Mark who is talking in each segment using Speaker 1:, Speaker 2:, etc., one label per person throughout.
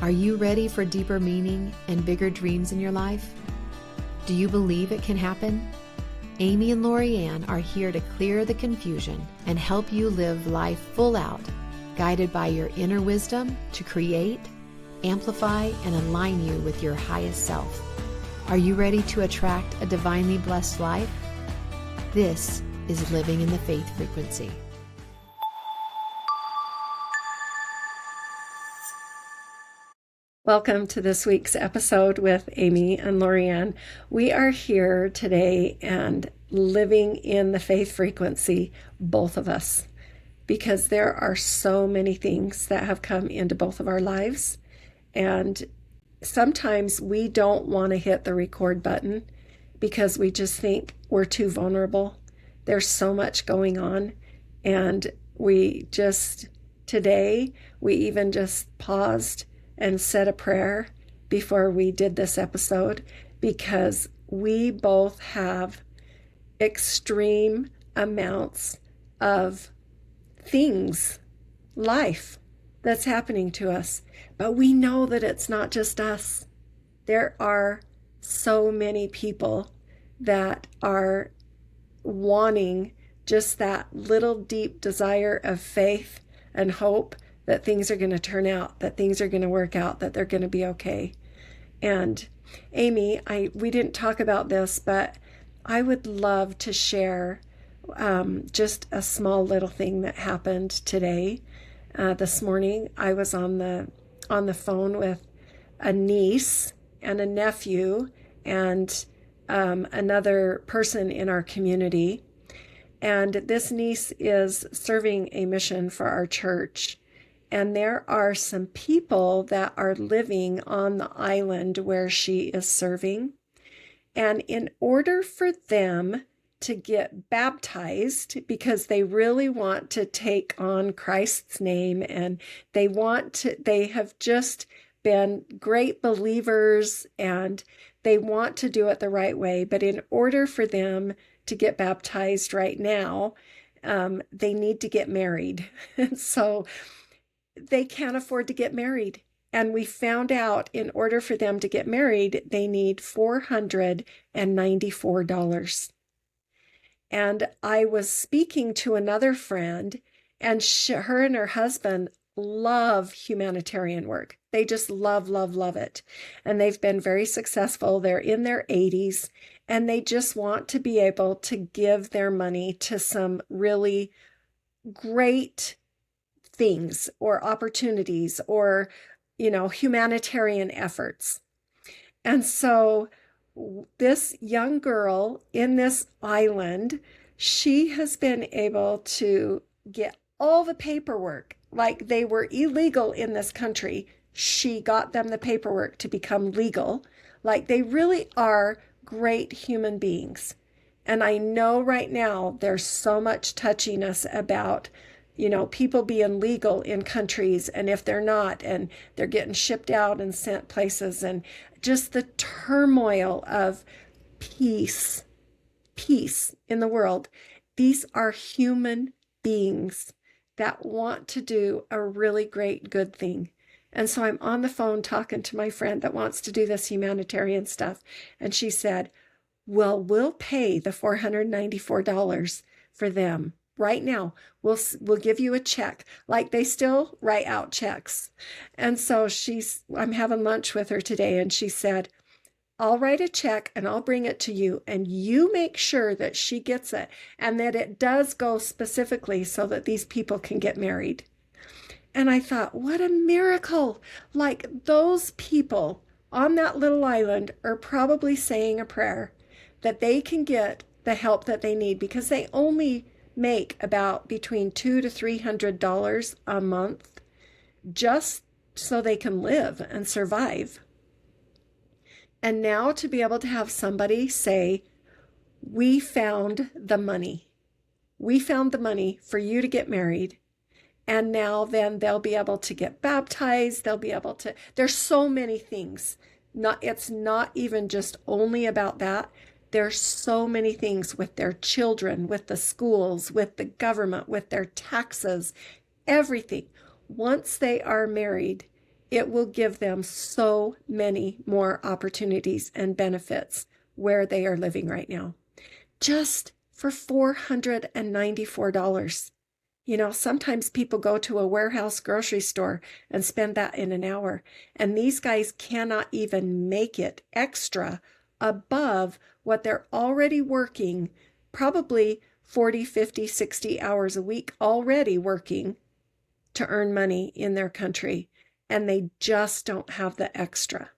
Speaker 1: Are you ready for deeper meaning and bigger dreams in your life? Do you believe it can happen? Amy and LoriAnn are here to clear the confusion and help you live life full out, guided by your inner wisdom to create, amplify, and align you with your highest self. Are you ready to attract a divinely blessed life? This is Living in the Faith Frequency.
Speaker 2: Welcome to this week's episode with Amy and LoriAnn. We are here today and living in the faith frequency, both of us, because there are so many things that have come into both of our lives. And sometimes we don't want to hit the record button because we just think we're too vulnerable. There's so much going on. And today, we even just paused and said a prayer before we did this episode, because we both have extreme amounts of life that's happening to us. But we know that it's not just us. There are so many people that are wanting just that little deep desire of faith and hope that things are going to turn out, that things are going to work out, that they're going to be okay. And Amy, we didn't talk about this, but I would love to share just a small little thing that happened today. This morning, I was on the phone with a niece and a nephew and another person in our community. And this niece is serving a mission for our church. And there are some people that are living on the island where she is serving. And in order for them to get baptized, because they really want to take on Christ's name, and they have just been great believers and they want to do it the right way. But in order for them to get baptized right now, they need to get married. And so they can't afford to get married. And we found out in order for them to get married, they need $494. And I was speaking to another friend, and her and her husband love humanitarian work. They just love it. And they've been very successful. They're in their 80s, and they just want to be able to give their money to some really great things or opportunities or, humanitarian efforts. And so this young girl in this island, she has been able to get all the paperwork. Like they were illegal in this country, she got them the paperwork to become legal. Like they really are great human beings. And I know right now there's so much touchiness about people being legal in countries, and if they're not, and they're getting shipped out and sent places, and just the turmoil of peace in the world. These are human beings that want to do a really great, good thing. And so I'm on the phone talking to my friend that wants to do this humanitarian stuff. And she said, well, we'll pay the $494 for them. Right now, we'll give you a check. Like they still write out checks. And so I'm having lunch with her today, and she said, I'll write a check and I'll bring it to you, and you make sure that she gets it and that it does go specifically so that these people can get married. And I thought, what a miracle. Like those people on that little island are probably saying a prayer that they can get the help that they need, because they only make about between $200 to $300 a month just so they can live and survive. And now to be able to have somebody say, we found the money. We found the money for you to get married. And now then they'll be able to get baptized. There's so many things. It's not even just only about that. There's so many things with their children, with the schools, with the government, with their taxes, everything. Once they are married, it will give them so many more opportunities and benefits where they are living right now. Just for $494. Sometimes people go to a warehouse grocery store and spend that in an hour, and these guys cannot even make it extra above what they're already working, probably 40, 50, 60 hours a week already working to earn money in their country, and they just don't have the extra.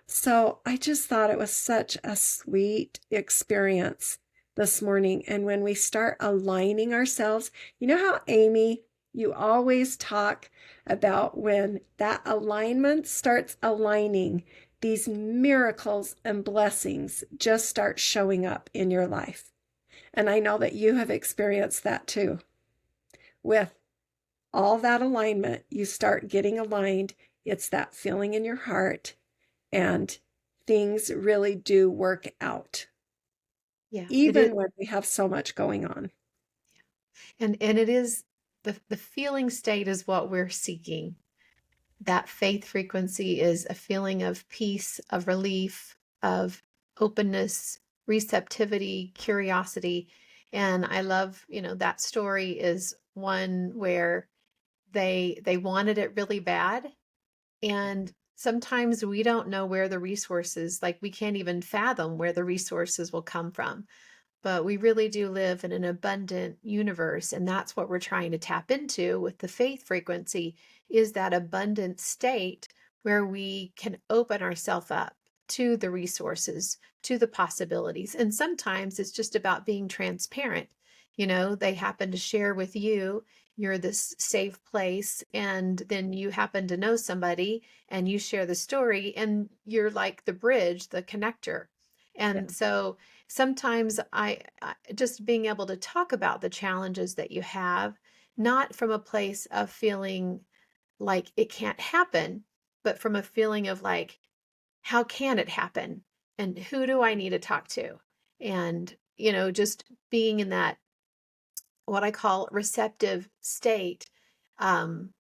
Speaker 2: So I just thought it was such a sweet experience this morning. And when we start aligning ourselves, you know how, Amy, you always talk about when that alignment starts aligning, these miracles and blessings just start showing up in your life. And I know that you have experienced that too. With all that alignment, you start getting aligned. It's that feeling in your heart, and things really do work out.
Speaker 1: Yeah.
Speaker 2: Even when we have so much going on.
Speaker 1: And it is the feeling state is what we're seeking. That faith frequency is a feeling of peace, of relief, of openness, receptivity, curiosity. And I love, that story is one where they wanted it really bad. And sometimes we don't know where the resources, like we can't even fathom where the resources will come from. But we really do live in an abundant universe, and that's what we're trying to tap into with the faith frequency, is that abundant state where we can open ourselves up to the resources, to the possibilities. And sometimes it's just about being transparent. They happen to share with you, you're this safe place, and then you happen to know somebody and you share the story, and you're like the bridge, the connector. And so sometimes I just being able to talk about the challenges that you have, not from a place of feeling like it can't happen, but from a feeling of like, how can it happen? And who do I need to talk to? And, just being in that, what I call receptive state, um,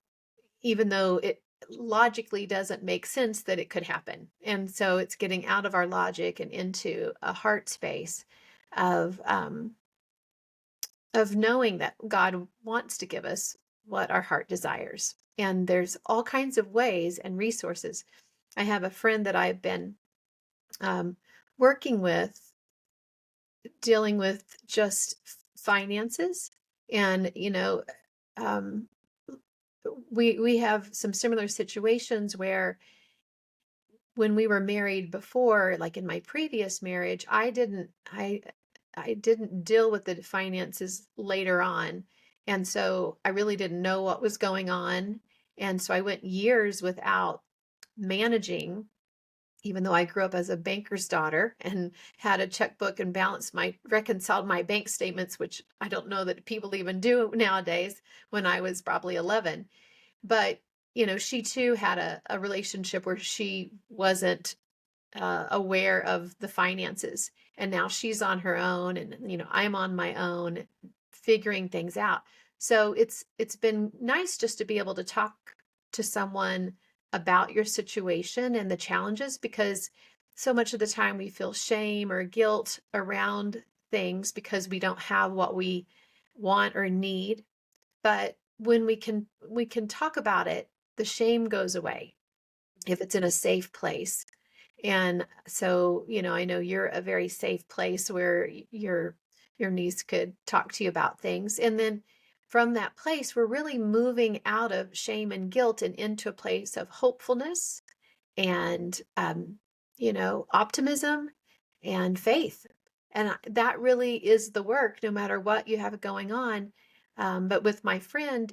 Speaker 1: even though it logically doesn't make sense that it could happen. And so it's getting out of our logic and into a heart space of um, of knowing that God wants to give us what our heart desires. And there's all kinds of ways and resources. I have a friend that I've been um, working with, dealing with just finances, and um, we have some similar situations where when we were married before, like in my previous marriage, I didn't deal with the finances later on. And so I really didn't know what was going on. And so I went years without managing, even though I grew up as a banker's daughter and had a checkbook and reconciled my bank statements, which I don't know that people even do nowadays, when I was probably 11. But, she too had a relationship where she wasn't aware of the finances. And now she's on her own, and, I'm on my own figuring things out. So it's been nice just to be able to talk to someone about your situation and the challenges, because so much of the time we feel shame or guilt around things because we don't have what we want or need. But when we can talk about it, the shame goes away if it's in a safe place. And so, I know you're a very safe place where your niece could talk to you about things. And then from that place, we're really moving out of shame and guilt and into a place of hopefulness and optimism and faith. And that really is the work, no matter what you have going on. But with my friend,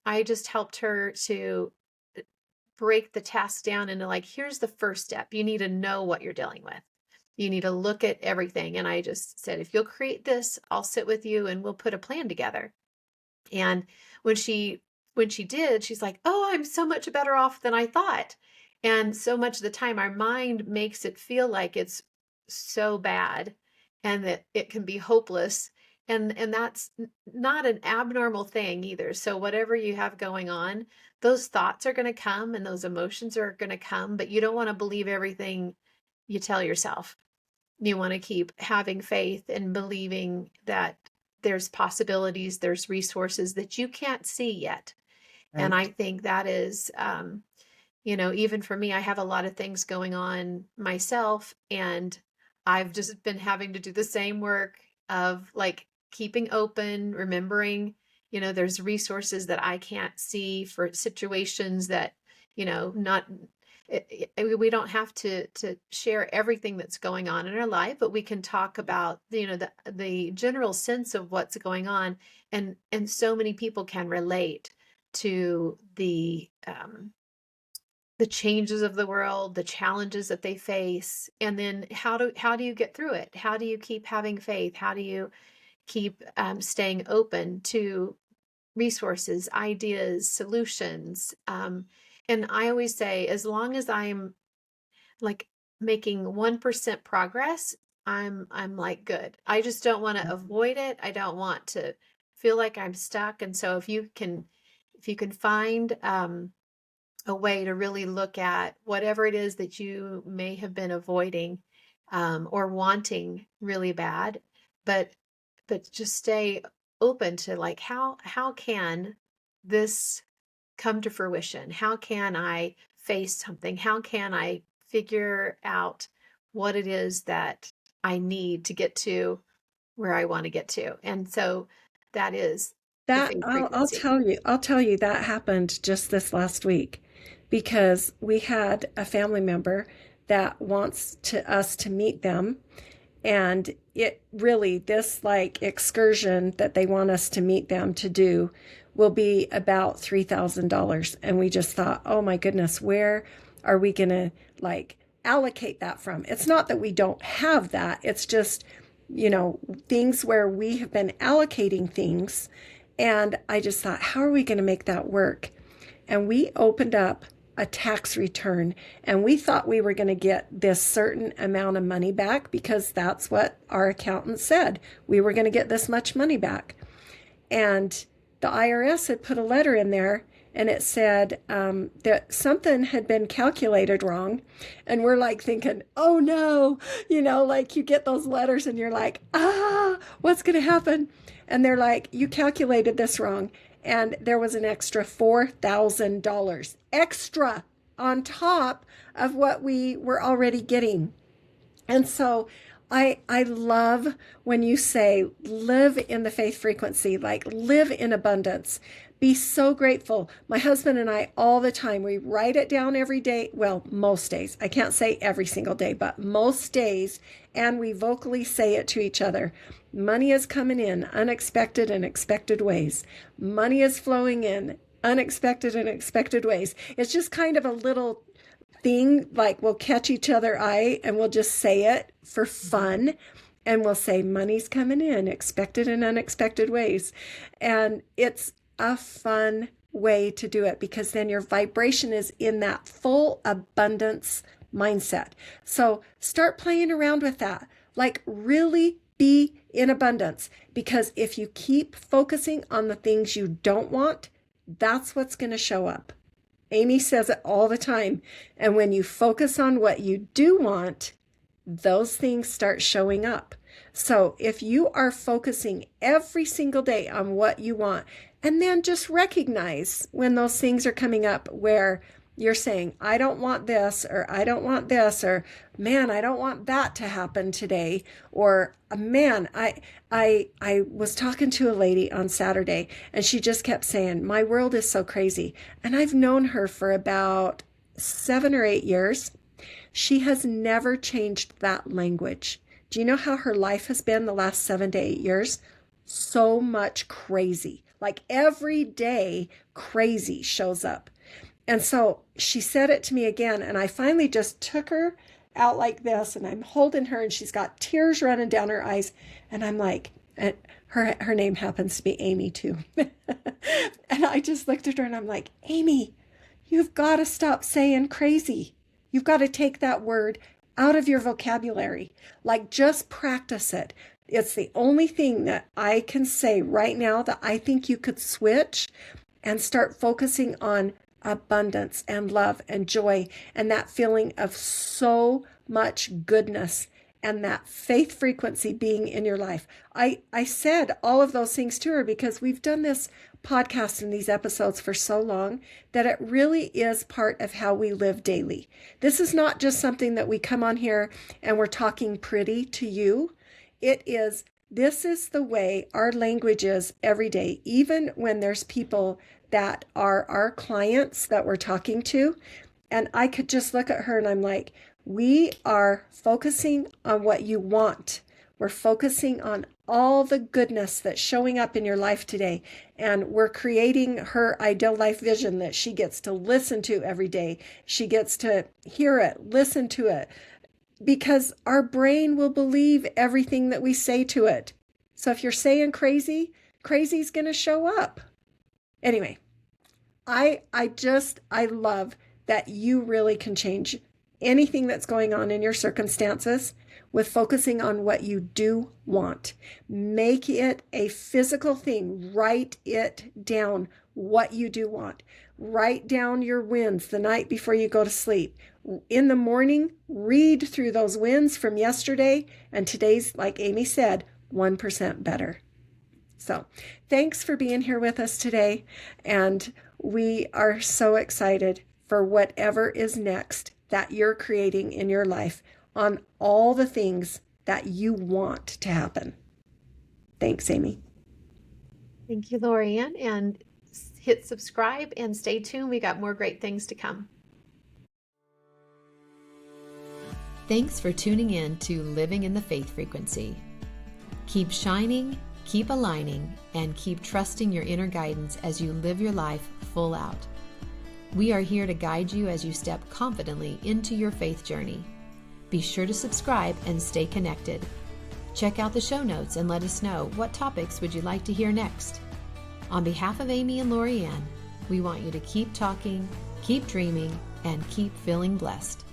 Speaker 1: I just helped her to break the task down into, like, here's the first step. You need to know what you're dealing with. You need to look at everything. And I just said, if you'll create this, I'll sit with you and we'll put a plan together. And when she did, she's like, oh, I'm so much better off than I thought. And so much of the time, our mind makes it feel like it's so bad and that it can be hopeless. And that's not an abnormal thing either. So whatever you have going on, those thoughts are going to come and those emotions are going to come, but you don't want to believe everything you tell yourself. You want to keep having faith and believing that there's possibilities, there's resources that you can't see yet. And I
Speaker 2: Right.
Speaker 1: think that is, even for me, I have a lot of things going on myself, and I've just been having to do the same work of like keeping open, remembering, there's resources that I can't see for situations that, not we don't have to share everything that's going on in our life, but we can talk about the general sense of what's going on, and so many people can relate to the changes of the world, the challenges that they face, and then how do you get through it? How do you keep having faith? How do you keep staying open to resources, ideas, solutions? And I always say, as long as I'm like making 1% progress, I'm like good. I just don't want to avoid it. I don't want to feel like I'm stuck. And so if you can find a way to really look at whatever it is that you may have been avoiding, or wanting really bad, but just stay open to like how can this come to fruition? How can I face something? How can I figure out what it is that I need to get to where I want to get to? And so that is the
Speaker 2: That
Speaker 1: faith
Speaker 2: I'll
Speaker 1: frequency.
Speaker 2: tell you that happened just this last week because we had a family member that wants to us to meet them, and it really, this like excursion that they want us to meet them to do will be about $3,000. And we just thought, oh my goodness, where are we going to like allocate that from? It's not that we don't have that. It's just, things where we have been allocating things. And I just thought, how are we going to make that work? And we opened up a tax return, and we thought we were going to get this certain amount of money back because that's what our accountant said. We were going to get this much money back. And the IRS had put a letter in there, and it said that something had been calculated wrong. And we're like thinking, oh no, like you get those letters and you're like, what's going to happen? And they're like, you calculated this wrong. And there was an extra $4,000 extra on top of what we were already getting. And so I love when you say live in the faith frequency, like live in abundance. Be so grateful. My husband and I, all the time, we write it down every day. Well, most days. I can't say every single day, but most days. And we vocally say it to each other. Money is coming in unexpected and expected ways. Money is flowing in unexpected and expected ways. It's just kind of a little thing, like we'll catch each other eye and we'll just say it for fun, and we'll say money's coming in expected and unexpected ways. And it's a fun way to do it because then your vibration is in that full abundance mindset. So start playing around with that, like really be in abundance, because if you keep focusing on the things you don't want, that's what's going to show up. Amy says it all the time. And when you focus on what you do want, those things start showing up. So if you are focusing every single day on what you want, and then just recognize when those things are coming up where you're saying, I don't want this, or I don't want this, or man, I don't want that to happen today, or man, I was talking to a lady on Saturday, and she just kept saying, my world is so crazy. And I've known her for about 7 or 8 years. She has never changed that language. Do you know how her life has been the last 7 to 8 years? So much crazy. Like every day, crazy shows up. And so she said it to me again, and I finally just took her out like this, and I'm holding her, and she's got tears running down her eyes. And I'm like, and her name happens to be Amy too. And I just looked at her and I'm like, Amy, you've got to stop saying crazy. You've got to take that word out of your vocabulary. Like just practice it. It's the only thing that I can say right now that I think you could switch and start focusing on abundance and love and joy and that feeling of so much goodness and that faith frequency being in your life. I said all of those things to her because we've done this podcast and these episodes for so long that it really is part of how we live daily. This is not just something that we come on here and we're talking pretty to you. This is the way our language is every day, even when there's people that are our clients that we're talking to. And I could just look at her and I'm like, we are focusing on what you want. We're focusing on all the goodness that's showing up in your life today. And we're creating her ideal life vision that she gets to listen to every day. She gets to hear it, listen to it, because our brain will believe everything that we say to it. So if you're saying crazy, crazy's going to show up. Anyway, I love that you really can change anything that's going on in your circumstances with focusing on what you do want. Make it a physical thing. Write it down, what you do want. Write down your wins the night before you go to sleep. In the morning, read through those wins from yesterday, and today's, like Amy said, 1% better. So thanks for being here with us today, and we are so excited for whatever is next that you're creating in your life on all the things that you want to happen. Thanks, Amy.
Speaker 1: Thank you, LoriAnn, and hit subscribe and stay tuned. We got more great things to come. Thanks for tuning in to Living in the Faith Frequency. Keep shining, keep aligning, and keep trusting your inner guidance as you live your life full out. We are here to guide you as you step confidently into your faith journey. Be sure to subscribe and stay connected. Check out the show notes and let us know what topics would you like to hear next. On behalf of Amy and LoriAnn, we want you to keep talking, keep dreaming, and keep feeling blessed.